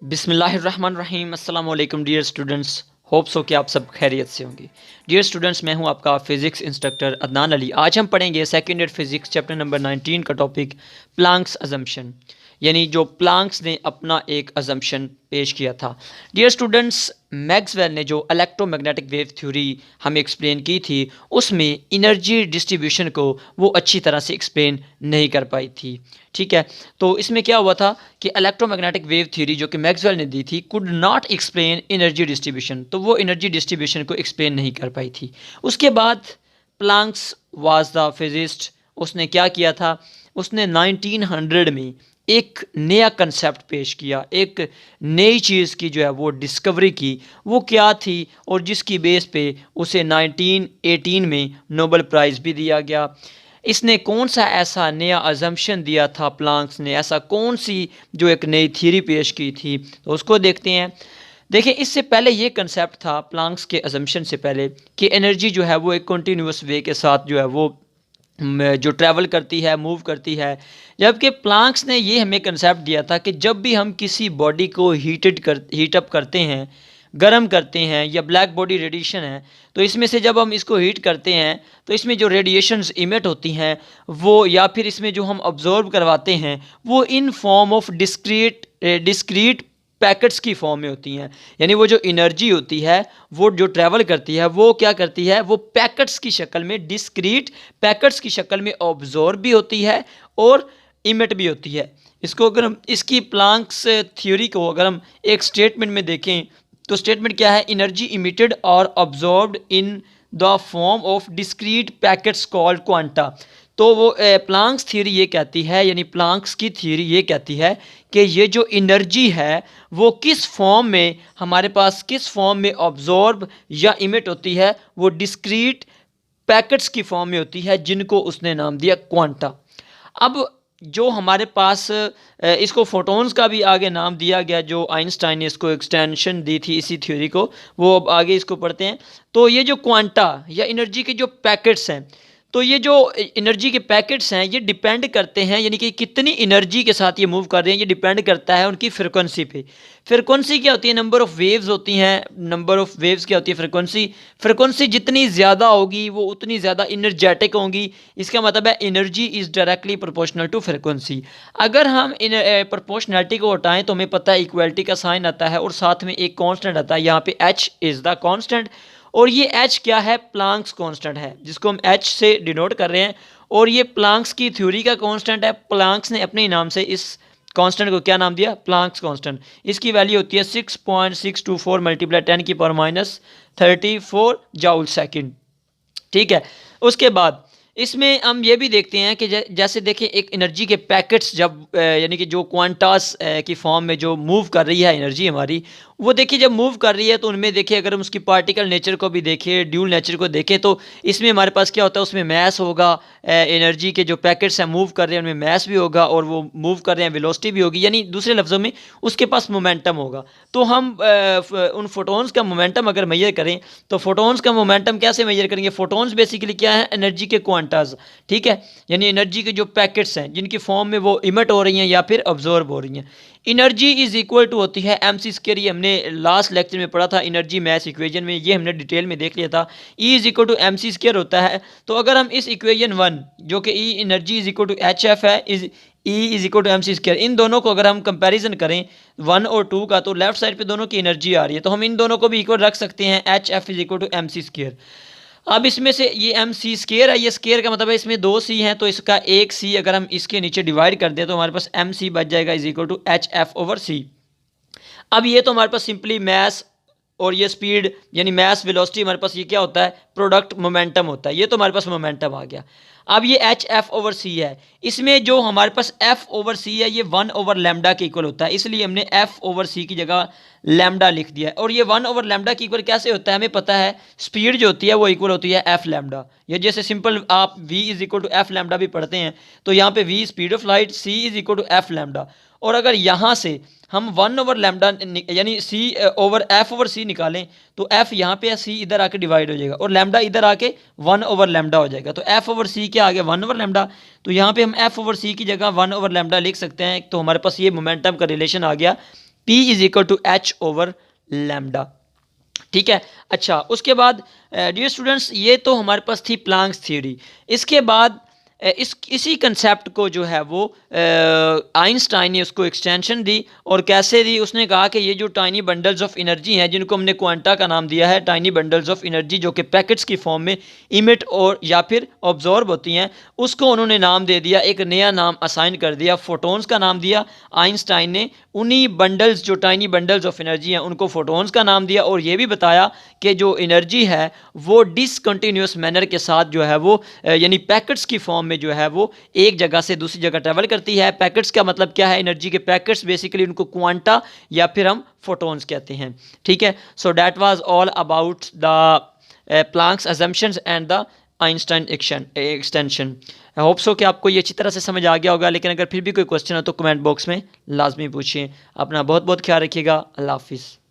बिस्मिल्लाहिर्रहमानिर्रहीम। अस्सलाम वालेकुम डियर स्टूडेंट्स, होप्स हो कि आप सब खैरियत से होंगे। डियर स्टूडेंट्स, मैं हूं आपका फ़िज़िक्स इंस्ट्रक्टर अदनान अली। आज हम पढ़ेंगे second year physics chapter number 19 का टॉपिक प्लांक्स अजम्पशन, यानी जो प्लांक्स ने अपना एक अजम्पशन पेश किया था। डियर स्टूडेंट्स, मैक्सवेल ने जो इलेक्ट्रोमैग्नेटिक वेव थ्योरी हमें एक्सप्लेन की थी, उसमें इनर्जी डिस्ट्रीब्यूशन को वो अच्छी तरह से एक्सप्लेन नहीं कर पाई थी। ठीक है, तो इसमें क्या हुआ था कि इलेक्ट्रोमैग्नेटिक वेव थ्योरी जो कि मैक्सवेल ने दी थी could not explain energy distribution, तो वो एनर्जी डिस्ट्रीब्यूशन को एक्सप्लेन नहीं कर पाई थी। उसके बाद प्लांक्स वाज द फिजिस्ट, उसने क्या किया था, उसने 1900 में एक नया कंसेप्ट पेश किया, एक नई चीज़ की जो है वो डिस्कवरी की। वो क्या थी और जिसकी बेस पे उसे 1918 में नोबेल प्राइज़ भी दिया गया। इसने कौन सा ऐसा नया अजम्पशन दिया था प्लांक्स ने, ऐसा कौन सी जो एक नई थ्योरी पेश की थी, तो उसको देखते हैं। देखिए, इससे पहले ये कंसेप्ट था प्लांक्स के अजम्पशन से पहले कि एनर्जी जो है वो एक कंटिन्यूअस वे के साथ जो है वो जो ट्रैवल करती है, मूव करती है। जबकि प्लांक्स ने ये हमें कंसेप्ट दिया था कि जब भी हम किसी बॉडी को हीटअप करते हैं, गर्म करते हैं, या ब्लैक बॉडी रेडिएशन है, तो इसमें से जब हम इसको हीट करते हैं तो इसमें जो रेडिएशंस इमिट होती हैं वो, या फिर इसमें जो हम ऑब्जॉर्व करवाते हैं, वो in form of discrete packets की फॉर्म में होती हैं। यानी वो जो एनर्जी होती है वो जो ट्रैवल करती है वो क्या करती है, वो पैकेट्स की शक्ल में, डिस्क्रीट पैकेट्स की शक्ल में ऑब्जॉर्व भी होती है और इमिट भी होती है। इसको अगर हम इसकी प्लांक्स थ्योरी को अगर हम एक स्टेटमेंट में देखें तो स्टेटमेंट क्या है, एनर्जी इमिटेड और observed in the form of discrete packets called quanta. तो वो प्लांक्स थ्योरी ये कहती है, यानी प्लांक्स की थ्योरी ये कहती है कि ये जो एनर्जी है वो किस फॉर्म में हमारे पास, किस फॉर्म में ऑब्जॉर्ब या इमिट होती है, वो डिस्क्रीट पैकेट्स की फॉर्म में होती है, जिनको उसने नाम दिया क्वांटा। अब जो हमारे पास इसको फोटोन्स का भी आगे नाम दिया गया, जो आइंस्टाइन ने इसको एक्सटेंशन दी थी इसी थ्योरी को, वो अब आगे इसको पढ़ते हैं। तो ये जो क्वांटा या एनर्जी के जो पैकेट्स हैं, तो ये जो एनर्जी के पैकेट्स हैं ये डिपेंड करते हैं, यानी कि कितनी एनर्जी के साथ ये मूव कर रहे हैं, ये डिपेंड करता है उनकी फ्रिक्वेंसी पे। फ्रिक्वेंसी क्या होती है, नंबर ऑफ़ वेव्स होती हैं। नंबर ऑफ़ वेव्स क्या होती है, फ्रिक्वेंसी। फ्रिक्वेंसी जितनी ज़्यादा होगी वो उतनी ज़्यादा इनर्जेटिक होंगी। इसका मतलब है energy is directly proportional to frequency. अगर हम इन प्रोपोर्शनैलिटी को हटाएं तो हमें पता है इक्वलिटी का साइन आता है और साथ में एक कांस्टेंट आता है, यहाँ पे h इज़ द कांस्टेंट। और ये h क्या है, प्लांक्स कांस्टेंट है, जिसको हम h से डिनोट कर रहे हैं। और ये प्लांक्स की थ्योरी का कांस्टेंट है। प्लांक्स ने अपने नाम से इस कांस्टेंट को क्या नाम दिया, प्लांक्स कांस्टेंट। इसकी वैल्यू होती है 6.624 मल्टीप्लाई 10⁻³ जाउल सेकंड। ठीक है, उसके बाद इसमें हम ये भी देखते हैं कि जैसे देखिए एक एनर्जी के पैकेट्स जब यानी कि जो क्वांटास की फॉर्म में जो मूव कर रही है एनर्जी हमारी, वो देखिए जब मूव कर रही है तो उनमें देखिए अगर हम उसकी पार्टिकल नेचर को भी देखें, ड्यूल नेचर को देखें, तो इसमें हमारे पास क्या होता है, उसमें मैस होगा। एनर्जी के जो पैकेट्स हैं मूव कर रहे हैं उनमें मैस भी होगा और वो मूव कर रहे हैं वेलोसिटी भी होगी, यानी दूसरे लफ्ज़ों में उसके पास मोमेंटम होगा। तो हम उन फोटोन्स का मोमेंटम अगर मेजर करें तो फोटोन्स का मोमेंटम कैसे मेजर करेंगे, फोटोन्स बेसिकली क्या है, एनर्जी के क्वांटास। ठीक है, यानी एनर्जी के जो पैकेट्स हैं जिनकी फॉर्म में वो इमिट हो रही हैं या फिर ऑब्जॉर्ब हो रही हैं। एनर्जी इज इक्वल टू होती है mc²। ये हमने लास्ट लेक्चर में पढ़ा था एनर्जी मैस इक्वेशन में, ये हमने डिटेल में देख लिया था। E is equal to mc² होता है। तो अगर हम इस इक्वेशन 1 जो कि E energy is equal to HF है, E is equal to mc², इन दोनों को अगर हम कंपैरिजन करें 1 और 2 का, तो लेफ्ट साइड पे दोनों की एनर्जी आ रही है, तो हम इन दोनों को भी इक्वल रख सकते हैं, HF is equal to mc²। अब इसमें से ये mc² है, ये स्केयर का मतलब है इसमें 2 c हैं, तो इसका एक c अगर हम इसके नीचे डिवाइड कर दें तो हमारे पास mc बच जाएगा इज इक्वल टू HF/c। अब ये तो हमारे पास सिंपली मैस और ये स्पीड यानी मैस वेलोसिटी, हमारे पास ये क्या होता है, प्रोडक्ट मोमेंटम होता है। ये तो हमारे पास मोमेंटम आ गया। अब ये HF/c है, इसमें जो हमारे पास F/c है ये 1/λ के इक्वल होता है, इसलिए हमने F/c की जगह लैम्डा लिख दिया है। और ये 1/λ की इक्वल कैसे होता है, हमें पता है स्पीड जो होती है वो इक्वल होती है F λ। ये जैसे सिंपल आप v is equal to F λ भी पढ़ते हैं, तो यहाँ पे v speed of light, c is equal to F λ। और अगर यहाँ से हम 1/λ यानी C over F over C निकालें तो एफ यहाँ पे सी इधर आके डिवाइड हो जाएगा और लैम्डा इधर आके 1/λ हो जाएगा। तो एफ ओवर सी क्या आ गया 1/λ। तो यहाँ पे हम एफ ओवर सी की जगह 1/λ लिख सकते हैं। तो हमारे पास ये मोमेंटम का रिलेशन आ गया P = h/λ। ठीक है। अच्छा, उसके बाद डियर स्टूडेंट्स ये तो हमारे पास थी प्लांक्स थ्योरी। इसके बाद इसी कंसेप्ट को जो है वो आइंस्टाइन ने उसको एक्सटेंशन दी। और कैसे दी? उसने कहा कि ये जो टाइनी बंडल्स ऑफ एनर्जी हैं जिनको हमने क्वांटा का नाम दिया है, टाइनी बंडल्स ऑफ एनर्जी जो कि पैकेट्स की फॉर्म में इमिट और या फिर ऑब्जॉर्ब होती हैं, उसको उन्होंने नाम दे दिया, एक नया नाम असाइन कर दिया, फोटोन्स का नाम दिया आइंस्टाइन ने। उन्हीं बंडल्स जो टाइनी बंडल्स ऑफ एनर्जी हैं उनको फोटोन्स का नाम दिया और ये भी बताया कि जो एनर्जी है वो डिसकंटिन्यूस मैनर के साथ जो है वो यानी पैकेट्स की फॉर्म में जो है वो एक जगह से दूसरी जगह ट्रैवल करती है। पैकेट्स का मतलब क्या है? एनर्जी के पैकेट्स, बेसिकली उनको क्वांटा या फिर हम फोटोन्स कहते हैं। ठीक है। So that was all about the Planck's assumptions and the Einstein extension. I hope so कि आपको ये अच्छी तरह से समझ आ गया होगा, लेकिन अगर फिर भी कोई क्वेश्चन हो तो कमेंट बॉक्स में लाजमी पूछिए। अपना बहुत बहुत ख्याल रखिएगा। अल्लाह हाफिज़।